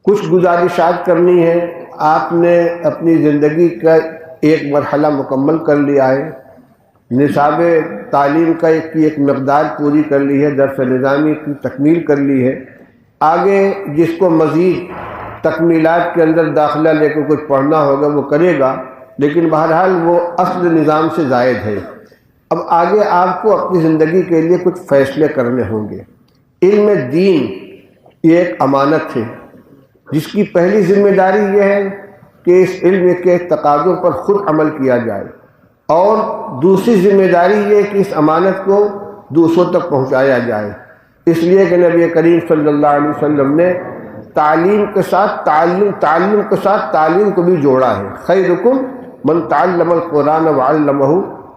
کچھ گزارشات کرنی ہے۔ آپ نے اپنی زندگی کا ایک مرحلہ مکمل کر لیا ہے، نصاب تعلیم کا ایک مقدار پوری کر لی ہے، درس نظامی کی تکمیل کر لی ہے۔ آگے جس کو مزید تکمیلات کے اندر داخلہ لے کے کچھ پڑھنا ہوگا وہ کرے گا، لیکن بہرحال وہ اصل نظام سے زائد ہے۔ اب آگے آپ کو اپنی زندگی کے لیے کچھ فیصلے کرنے ہوں گے۔ علم دین یہ ایک امانت ہے، جس کی پہلی ذمہ داری یہ ہے کہ اس علم کے تقاضوں پر خود عمل کیا جائے، اور دوسری ذمہ داری یہ ہے کہ اس امانت کو دوسروں تک پہنچایا جائے۔ اس لیے کہ نبی کریم صلی اللہ علیہ وسلم نے تعلیم کے ساتھ تعلیم کو بھی جوڑا ہے۔ خیرکم من تعلم القرآن وعلمہ،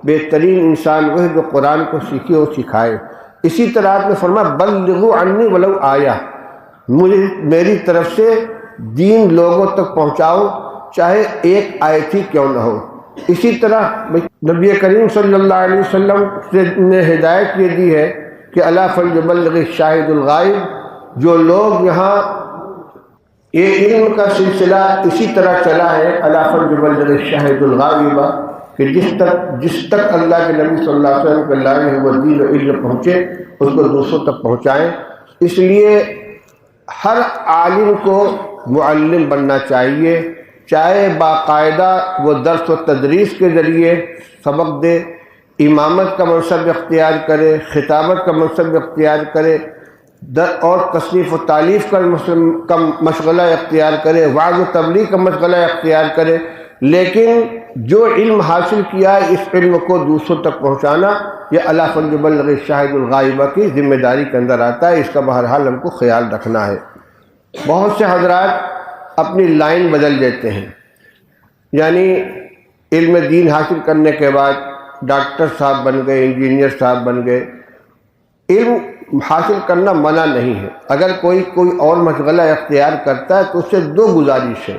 بہترین انسان وہ ہے جو قرآن کو سیکھے اور سکھائے۔ اسی طرح آپ نے فرمایا بلغوا عنی ولو آیہ، میری طرف سے دین لوگوں تک پہنچاؤ چاہے ایک آیت ہی کیوں نہ ہو۔ اسی طرح نبی کریم صلی اللہ علیہ وسلم نے ہدایت یہ دی ہے کہ الا فلیبلغ الشاہد الغائب، جو لوگ یہاں یہ علم کا سلسلہ اسی طرح چلا ہے الا فلیبلغ الشاہد الغائب، کہ جس تک اللہ کے نبی صلی اللہ علیہ وسلم کے لائے ہیں وہ دین و علم پہنچے اس کو دوسروں تک پہنچائیں۔ اس لیے ہر عالم کو معلم بننا چاہیے، چاہے باقاعدہ وہ درس و تدریس کے ذریعے سبق دے، امامت کا منصب اختیار کرے، خطابت کا منصب اختیار کرے، اور تصنیف و تالیف کا مشغلہ اختیار کرے، وعظ و تبلیغ کا مشغلہ اختیار کرے، لیکن جو علم حاصل کیا ہے اس علم کو دوسروں تک پہنچانا یہ الا فلیبلغ الشاہد الغائبہ کی ذمہ داری کے اندر آتا ہے۔ اس کا بہرحال ہم کو خیال رکھنا ہے۔ بہت سے حضرات اپنی لائن بدل دیتے ہیں، یعنی علم دین حاصل کرنے کے بعد ڈاکٹر صاحب بن گئے، انجینئر صاحب بن گئے۔ علم حاصل کرنا منع نہیں ہے، اگر کوئی اور مشغلہ اختیار کرتا ہے تو اس سے دو گزارش ہے۔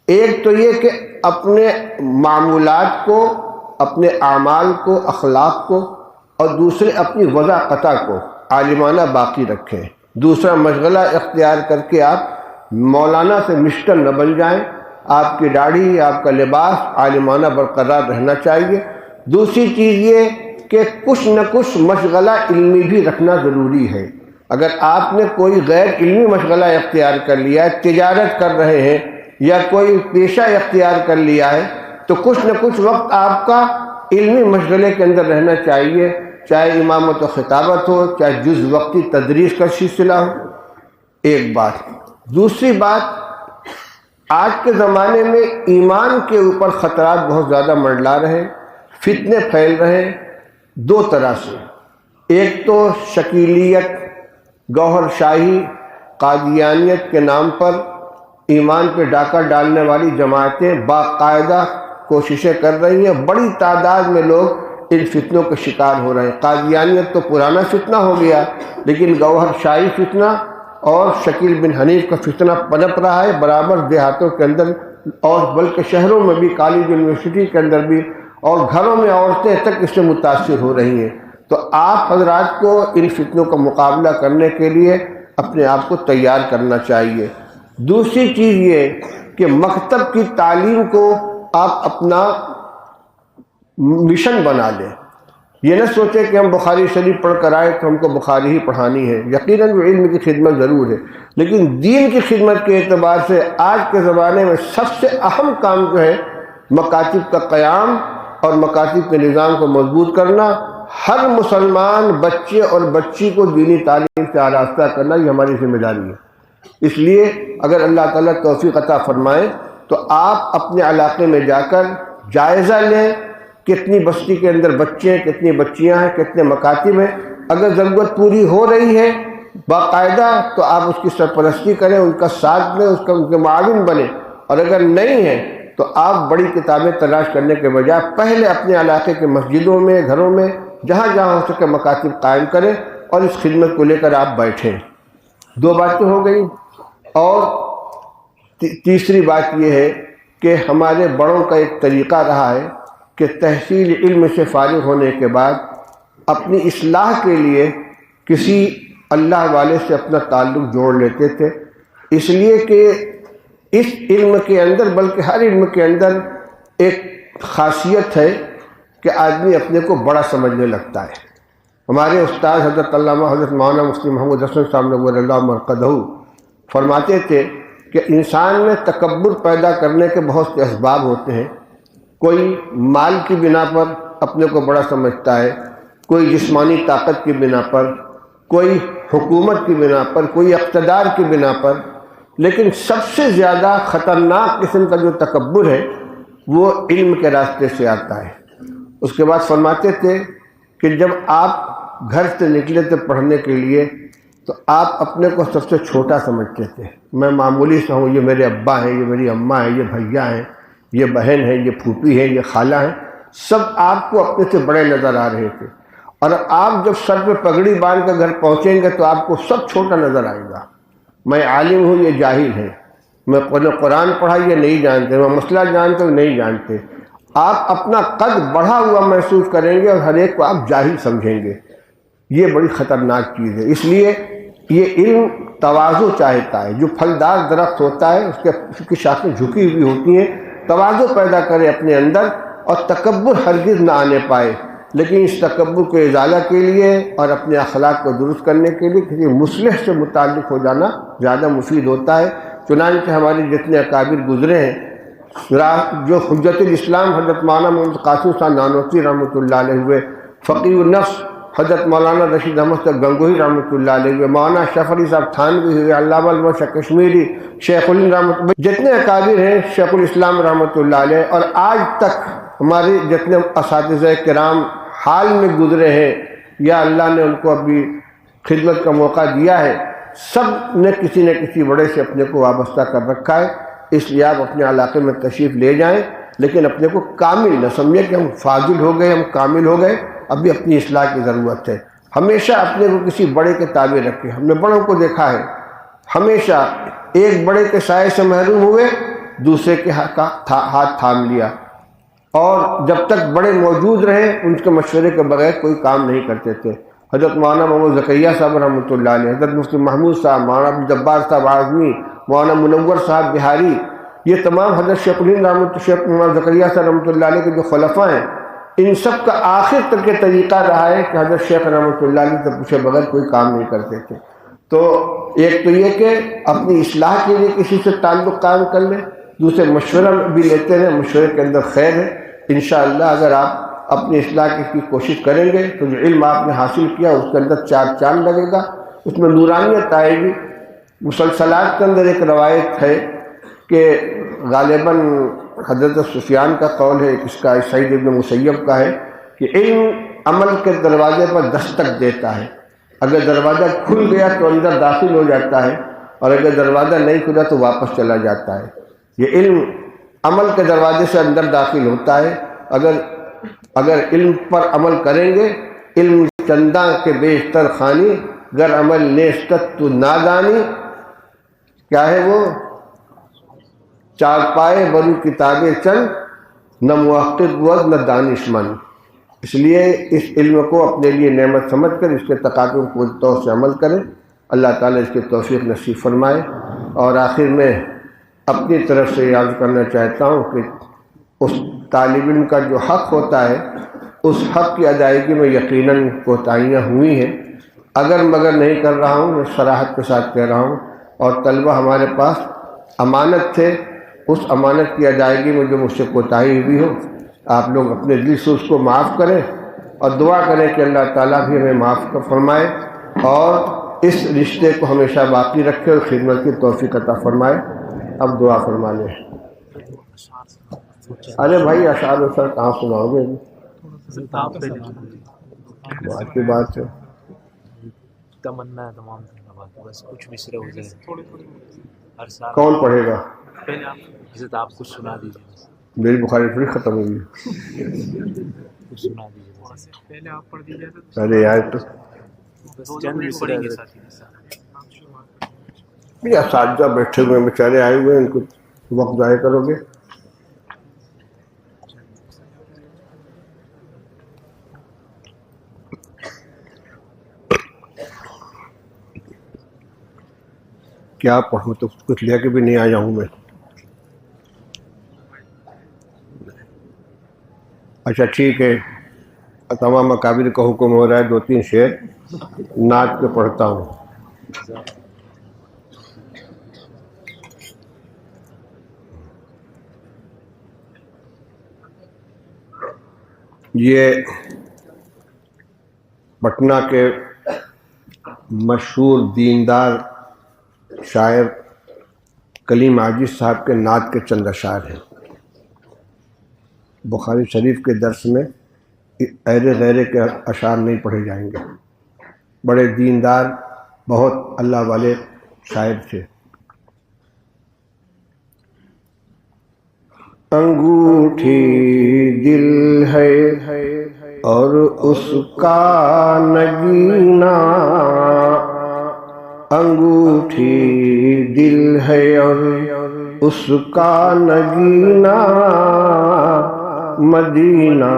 ایک تو یہ کہ اپنے معمولات کو، اپنے اعمال کو، اخلاق کو، اور دوسرے اپنی وضاقتہ کو عالمانہ باقی رکھیں۔ دوسرا مشغلہ اختیار کر کے آپ مولانا سے مسٹر نہ بن جائیں، آپ کی داڑھی، آپ کا لباس عالمانہ برقرار رہنا چاہیے۔ دوسری چیز یہ کہ کچھ نہ کچھ مشغلہ علمی بھی رکھنا ضروری ہے۔ اگر آپ نے کوئی غیر علمی مشغلہ اختیار کر لیا ہے، تجارت کر رہے ہیں یا کوئی پیشہ اختیار کر لیا ہے، تو کچھ نہ کچھ وقت آپ کا علمی مشغلے کے اندر رہنا چاہیے، چاہے امامت و خطابت ہو، چاہے جز وقتی تدریس کا سلسلہ ہو۔ ایک بات۔ دوسری بات، آج کے زمانے میں ایمان کے اوپر خطرات بہت زیادہ منڈلا رہے، فتنے پھیل رہے دو طرح سے۔ ایک تو شکیلیت، گوہر شاہی، قادیانیت کے نام پر ایمان پہ ڈاکہ ڈالنے والی جماعتیں باقاعدہ کوششیں کر رہی ہیں، بڑی تعداد میں لوگ ان فتنوں کے شکار ہو رہے ہیں۔ قادیانیت تو پرانا فتنہ ہو گیا، لیکن گوہر شاہی فتنہ اور شکیل بن حنیف کا فتنہ پنپ رہا ہے برابر دیہاتوں کے اندر، اور بلکہ شہروں میں بھی، کالج یونیورسٹی کے اندر بھی، اور گھروں میں عورتیں تک اس سے متاثر ہو رہی ہیں۔ تو آپ حضرات کو ان فتنوں کا مقابلہ کرنے کے لیے اپنے آپ کو تیار کرنا چاہیے۔ دوسری چیز یہ کہ مکتب کی تعلیم کو آپ اپنا مشن بنا لیں۔ یہ نہ سوچیں کہ ہم بخاری شریف پڑھ کر آئے تو ہم کو بخاری ہی پڑھانی ہے۔ یقیناً وہ علم کی خدمت ضرور ہے، لیکن دین کی خدمت کے اعتبار سے آج کے زمانے میں سب سے اہم کام جو ہے مکاتب کا قیام اور مکاتب کے نظام کو مضبوط کرنا۔ ہر مسلمان بچے اور بچی کو دینی تعلیم سے آراستہ کرنا یہ ہماری ذمہ داری ہے۔ اس لیے اگر اللہ تعالیٰ توفیق عطا فرمائے تو آپ اپنے علاقے میں جا کر جائزہ لیں، کتنی بستی کے اندر بچے ہیں، کتنی بچیاں ہیں، کتنے مکاتب ہیں۔ اگر ضرورت پوری ہو رہی ہے باقاعدہ تو آپ اس کی سرپرستی کریں، ان کا ساتھ لیں، ان کے معاون بنیں، اور اگر نہیں ہے تو آپ بڑی کتابیں تلاش کرنے کے بجائے پہلے اپنے علاقے کے مسجدوں میں، گھروں میں، جہاں جہاں ہو سکے مکاتب قائم کریں اور اس خدمت کو لے کر آپ بیٹھیں۔ دو باتیں ہو گئی، اور تیسری بات یہ ہے کہ ہمارے بڑوں کا ایک طریقہ رہا ہے کہ تحصیل علم سے فارغ ہونے کے بعد اپنی اصلاح کے لیے کسی اللہ والے سے اپنا تعلق جوڑ لیتے تھے، اس لیے کہ اس علم کے اندر، بلکہ ہر علم کے اندر ایک خاصیت ہے کہ آدمی اپنے کو بڑا سمجھنے لگتا ہے۔ ہمارے استاد حضرت علامہ حضرت مولانا مفتی محمود حسن صاحب نور اللہ مرقدہ فرماتے تھے کہ انسان میں تکبر پیدا کرنے کے بہت سے اسباب ہوتے ہیں۔ کوئی مال کی بنا پر اپنے کو بڑا سمجھتا ہے، کوئی جسمانی طاقت کی بنا پر، کوئی حکومت کی بنا پر، کوئی اقتدار کی بنا پر، لیکن سب سے زیادہ خطرناک قسم کا جو تکبر ہے وہ علم کے راستے سے آتا ہے۔ اس کے بعد فرماتے تھے کہ جب آپ گھر سے نکلے تھے پڑھنے کے لیے تو آپ اپنے کو سب سے چھوٹا سمجھتے تھے، میں معمولی سا ہوں، یہ میرے ابا ہیں، یہ میری اماں ہیں، یہ بھیا ہیں، یہ بہن ہیں، یہ پھوپھی ہیں، یہ خالہ ہیں، سب آپ کو اپنے سے بڑے نظر آ رہے تھے۔ اور آپ جب سر پہ پگڑی باندھ کر گھر پہنچیں گے تو آپ کو سب چھوٹا نظر آئے گا، میں عالم ہوں، یہ جاہل ہیں، میں قرآن پڑھا یہ نہیں جانتے، میں مسئلہ جانتے ہوں نہیں جانتے۔ آپ اپنا قد بڑھا ہوا محسوس کریں گے اور ہر ایک کو آپ جاہل سمجھیں گے۔ یہ بڑی خطرناک چیز ہے۔ اس لیے یہ علم تواضع چاہتا ہے۔ جو پھلدار درخت ہوتا ہے اس کی شاخیں جھکی ہوئی ہوتی ہیں، تواضع پیدا کرے اپنے اندر اور تکبر ہرگز نہ آنے پائے۔ لیکن اس تکبر کو ازالہ کے لیے اور اپنے اخلاق کو درست کرنے کے لیے کسی مصلح سے متعلق ہو جانا زیادہ مفید ہوتا ہے۔ چنانچہ ہمارے جتنے اکابر گزرے ہیں، جو حجت الاسلام حضرت مولانا محمد قاسم صاحب نانوتوی رحمۃ اللہ علیہ ہوئے، فقیہ النفس حضرت مولانا رشید احمد صاحب گنگوہی رحمۃ اللہ علیہ ہوئے، مولانا اشرف علی صاحب تھانوی ہوئے، علامہ الموشا کشمیری، شیخ الہند رحمۃ اللہ، جتنے اکابر ہیں شیخ الاسلام رحمۃ اللہ علیہ، اور آج تک ہمارے جتنے اساتذہ کرام حال میں گزرے ہیں یا اللہ نے ان کو ابھی خدمت کا موقع دیا ہے، سب نے کسی نہ کسی بڑے سے اپنے کو وابستہ کر رکھا ہے۔ اس لیے آپ اپنے علاقے میں تشریف لے جائیں، لیکن اپنے کو کامل نہ سمجھیں کہ ہم فاضل ہو گئے، ہم کامل ہو گئے، ابھی اپنی اصلاح کی ضرورت ہے۔ ہمیشہ اپنے کو کسی بڑے کے تابع رکھیں۔ ہم نے بڑوں کو دیکھا ہے، ہمیشہ ایک بڑے کے سائے سے محروم ہوئے، دوسرے کے ہاتھ تھام لیا، اور جب تک بڑے موجود رہے ان کے مشورے کے بغیر کوئی کام نہیں کرتے تھے۔ حضرت مولانا محمد زکریا صاحب رحمۃ اللہ علیہ، حضرت مفتی محمود صاحب، مولانا عبدالجبار صاحب اعظمی، مولانا منور صاحب بہاری، یہ تمام حضرت شیخ الہند رحمۃ شیخ محمد زکریا صاحب رحمۃ اللہ علیہ کے جو خلفاء ہیں، ان سب کا آخر تک کے طریقہ رہا ہے کہ حضرت شیخ رحمۃ اللہ علیہ سے پوچھے بغیر کوئی کام نہیں کرتے تھے۔ تو ایک تو یہ کہ اپنی اصلاح کے لیے کسی سے تعلق قائم کر لیں، دوسرے مشورہ بھی لیتے رہیں، مشورے کے اندر خیر ہے۔ انشاءاللہ اگر آپ اپنی اصلاح کی کوشش کریں گے تو جو علم آپ نے حاصل کیا اس کے اندر چار چاند لگے گا، اس میں نورانیت آئے گی۔ مسلسلات کے اندر ایک روایت ہے کہ غالباً حضرت سفیان کا قول ہے، اس کا سعید ابن مسیب کا ہے کہ علم عمل کے دروازے پر دستک دیتا ہے، اگر دروازہ کھل گیا تو اندر داخل ہو جاتا ہے، اور اگر دروازہ نہیں کھلا تو واپس چلا جاتا ہے۔ یہ علم عمل کے دروازے سے اندر داخل ہوتا ہے۔ اگر علم پر عمل کریں گے، علم چنداں کے بیشتر خانی، گر عمل نیستت تو نادانی، کیا ہے وہ؟ چار پائے برو کتابیں چند، نہ محقق بود نہ دانش مند۔ اس لیے اس علم کو اپنے لیے نعمت سمجھ کر اس کے تقاضوں کو طور سے عمل کریں۔ اللہ تعالیٰ اس کی توفیق نصیب فرمائے۔ اور آخر میں اپنی طرف سے یاد کرنا چاہتا ہوں کہ اس طالب علم کا جو حق ہوتا ہے، اس حق کی ادائیگی میں یقیناً کوتاہیاں ہوئی ہیں، اگر مگر نہیں کر رہا ہوں، میں صراحت کے ساتھ کہہ رہا ہوں، اور طلبہ ہمارے پاس امانت تھے، اس امانت کی ادائیگی میں جو مجھ سے کوتاہی ہوئی ہو، آپ لوگ اپنے دل سے اس کو معاف کریں اور دعا کریں کہ اللہ تعالیٰ بھی ہمیں معاف فرمائے اور اس رشتے کو ہمیشہ باقی رکھے اور خدمت کی توفیق عطا فرمائے۔ اب دعا فرما لیں۔ ارے بھائی اشعار و سر کہاں سناؤ گے؟ بات کی بات ہے، تمنا ہے تمام بس کچھ مصرے ہو جائے ہر سال۔ کون پڑھے گا؟ پہلے آپ آپ کچھ سنا دیجیے، میری بخاری تھوڑی ختم ہوئی۔ کچھ سنا دیجیے پہلے آپ پڑھ دیجیے۔ ارے یار تو بس چند مصرے یہ اساتذہ بیٹھے ہوئے بیچارے آئے ہوئے ہیں، ان کو وقت ضائع کرو گے؟ کیا کیا پڑھوں، تو کچھ لے کے بھی نہیں آیا ہوں میں. اچھا ٹھیک ہے، تمام اکابر کا حکم ہو رہا ہے، 2-3 شعر نعت کے پڑھتا ہوں. یہ پٹنہ کے مشہور دیندار شاعر کلیم عاجز صاحب کے نعت کے چند اشعار ہیں. بخاری شریف کے درس میں ایرے غیرے کے اشعار نہیں پڑھے جائیں گے. بڑے دیندار، بہت اللہ والے شاعر تھے. انگوٹھی دل ہے اور اس کا نگینہ، انگوٹھی دل ہے اور اس کا نگینہ، مدینہ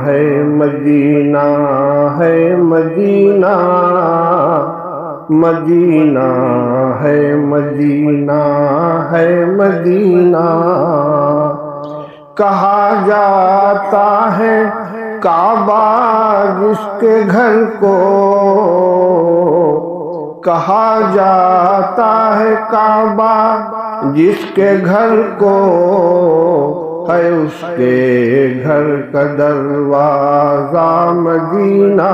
ہے مدینہ ہے مدینہ، مدینہ ہے مدینہ ہے مدینہ. کہا جاتا ہے کعبہ جس کے گھر کو، کہا جاتا ہے کعبہ جس کے گھر کو، ہے اس کے گھر کا دروازہ مدینہ،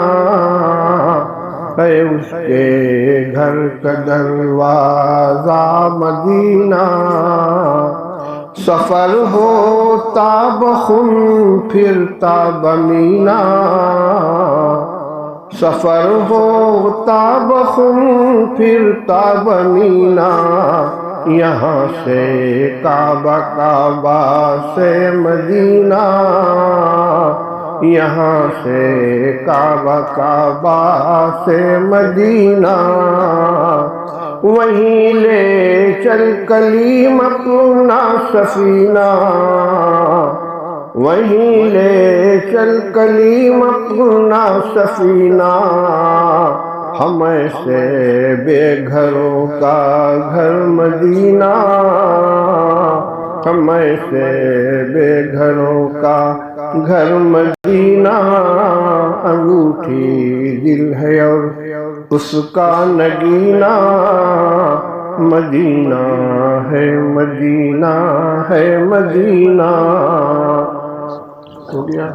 ہے اس کے گھر کا دروازہ مدینہ. سفر ہوتا بخن پھرتا بمینا، سفر ہوتا بخن پھرتا بمینا، یہاں سے کعبہ کعبہ سے مدینہ، یہاں سے کعبہ کعبہ سے مدینہ. وہیں لے چل کلیم اپنا سفینہ، وہیں لے چل کلیم اپنا سفینہ، ہم ایسے بے گھروں کا گھر مدینہ، ہم ایسے بے گھروں کا گھر مدینہ. انگوٹھی دل ہے اور اس کا نگینہ، مدینہ ہے مدینہ ہے مدینہ. ہو گیا.